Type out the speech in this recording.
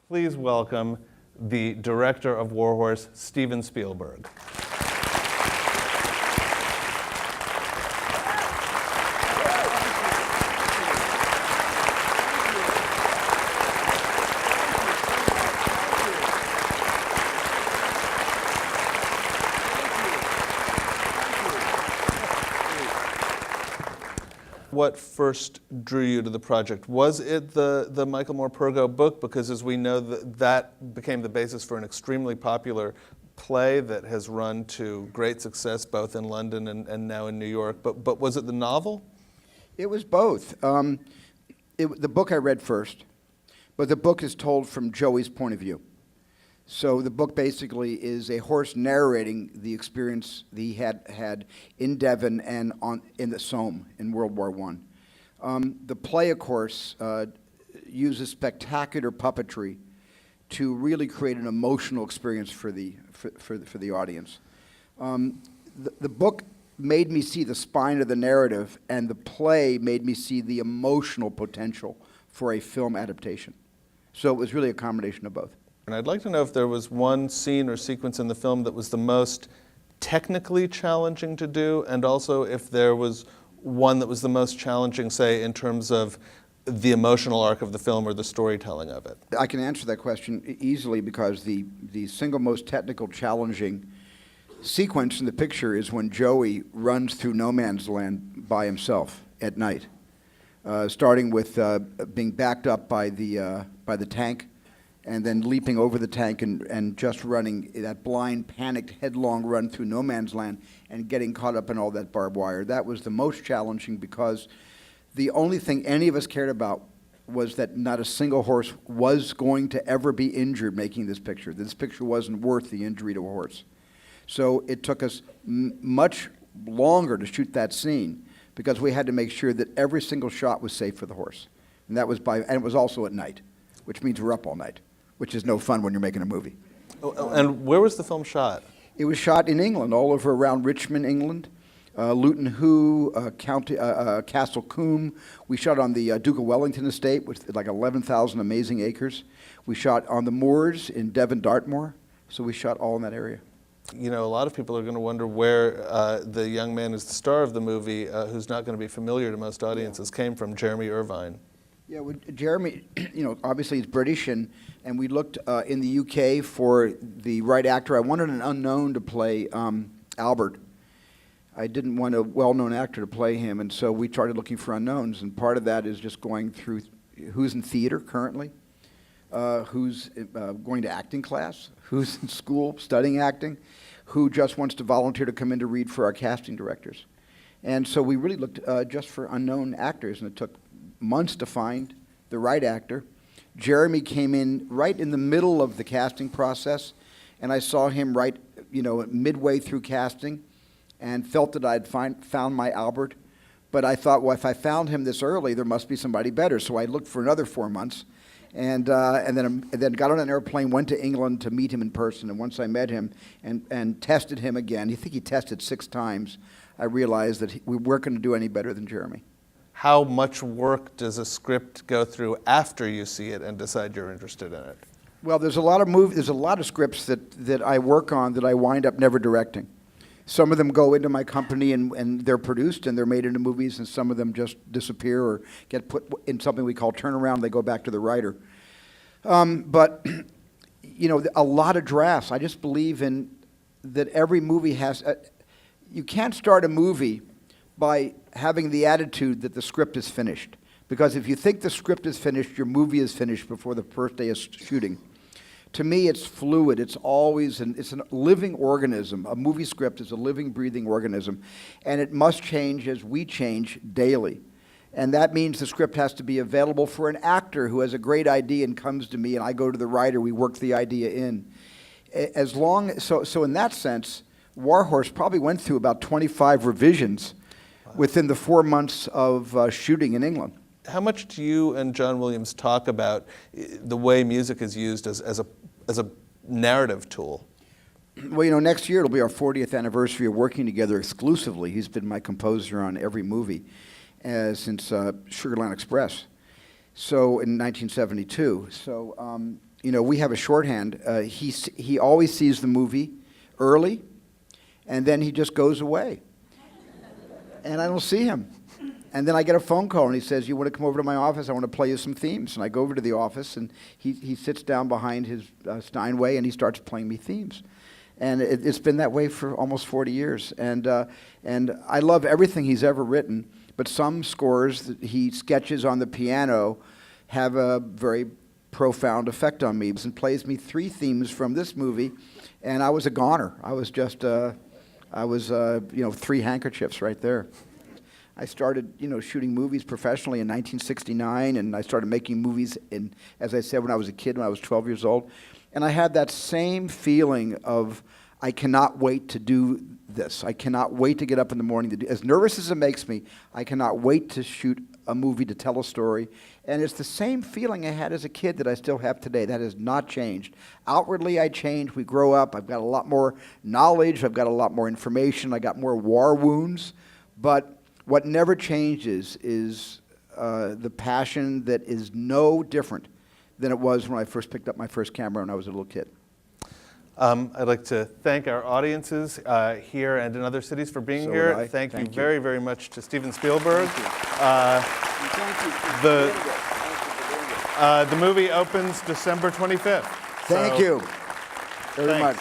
Please welcome the director of Warhorse, Steven Spielberg. What first drew you to the project? Was it the Michael Morpurgo book? Because as we know, that became the basis for an extremely popular play that has run to great success both in London and now in New York. But was it the novel? It was both. The book I read first, but the book is told from Joey's point of view. So the book basically is a horse narrating the experience that he had in Devon and in the Somme in World War I. The play, of course, uses spectacular puppetry to really create an emotional experience for the audience. The book made me see the spine of the narrative, and the play made me see the emotional potential for a film adaptation. So it was really a combination of both. And I'd like to know if there was one scene or sequence in the film that was the most technically challenging to do, and also if there was one that was the most challenging, say, in terms of the emotional arc of the film or the storytelling of it. I can answer that question easily because the single most technical challenging sequence in the picture is when Joey runs through no man's land by himself at night, starting with being backed up by the tank, and then leaping over the tank and just running that blind, panicked, headlong run through no man's land and getting caught up in all that barbed wire. That was the most challenging because the only thing any of us cared about was that not a single horse was going to ever be injured making this picture. This picture wasn't worth the injury to a horse. So it took us much longer to shoot that scene because we had to make sure that every single shot was safe for the horse. And that was and it was also at night, which means we're up all night, which is no fun when you're making a movie. And where was the film shot? It was shot in England, all over around Richmond, England, Luton Hoo, Castle Combe. We shot on the Duke of Wellington estate, which is like 11,000 amazing acres. We shot on the moors in Devon, Dartmoor. So we shot all in that area. You know, a lot of people are going to wonder where the young man who's the star of the movie, who's not going to be familiar to most audiences, came from, Jeremy Irvine. Yeah, well, Jeremy, obviously he's British, and we looked in the UK for the right actor. I wanted an unknown to play Albert. I didn't want a well-known actor to play him, and so we started looking for unknowns, and part of that is just going through who's in theater currently, who's going to acting class, who's in school studying acting, who just wants to volunteer to come in to read for our casting directors. And so we really looked just for unknown actors, and it took months to find the right actor. Jeremy came in right in the middle of the casting process, and I saw him right, midway through casting, and felt that I'd found my Albert. But I thought, well, if I found him this early, there must be somebody better. So I looked for another 4 months, and then got on an airplane, went to England to meet him in person. And once I met him and tested him again, I think he tested 6 times, I realized that we weren't going to do any better than Jeremy. How much work does a script go through after you see it and decide you're interested in it? Well, there's a lot of scripts that I work on that I wind up never directing. Some of them go into my company and they're produced and they're made into movies, and some of them just disappear or get put in something we call turnaround. They go back to the writer. But a lot of drafts. I just believe in that every movie has. You can't start a movie by having the attitude that the script is finished. Because if you think the script is finished, your movie is finished before the first day of shooting. To me, it's fluid. It's always it's a living organism. A movie script is a living, breathing organism, and it must change as we change daily. And that means the script has to be available for an actor who has a great idea and comes to me, and I go to the writer. We work the idea in. So in that sense, Warhorse probably went through about 25 revisions within the 4 months of shooting in England. How much do you and John Williams talk about the way music is used as a narrative tool? Well, next year it'll be our 40th anniversary of working together exclusively. He's been my composer on every movie since Sugarland Express, so in 1972. So we have a shorthand. He always sees the movie early, and then he just goes away. And I don't see him. And then I get a phone call, and he says, "You want to come over to my office? I want to play you some themes." And I go over to the office, and he sits down behind his Steinway, and he starts playing me themes. And it's been that way for almost 40 years. And I love everything he's ever written, but some scores that he sketches on the piano have a very profound effect on me. And plays me 3 themes from this movie, and I was a goner. I was just, 3 handkerchiefs right there. I started, shooting movies professionally in 1969, and I started making movies as I said, when I was a kid, when I was 12 years old. And I had that same feeling of, I cannot wait to do this. I cannot wait to get up in the morning to do. As nervous as it makes me, I cannot wait to shoot a movie, to tell a story. And it's the same feeling I had as a kid that I still have today. That has not changed. Outwardly, I change. We grow up. I've got a lot more knowledge. I've got a lot more information. I got more war wounds. But what never changes is the passion that is no different than it was when I first picked up my first camera when I was a little kid. I'd like to thank our audiences here and in other cities for being here. Thank you very, very much to Steven Spielberg. The movie opens December 25th. Thank you very much.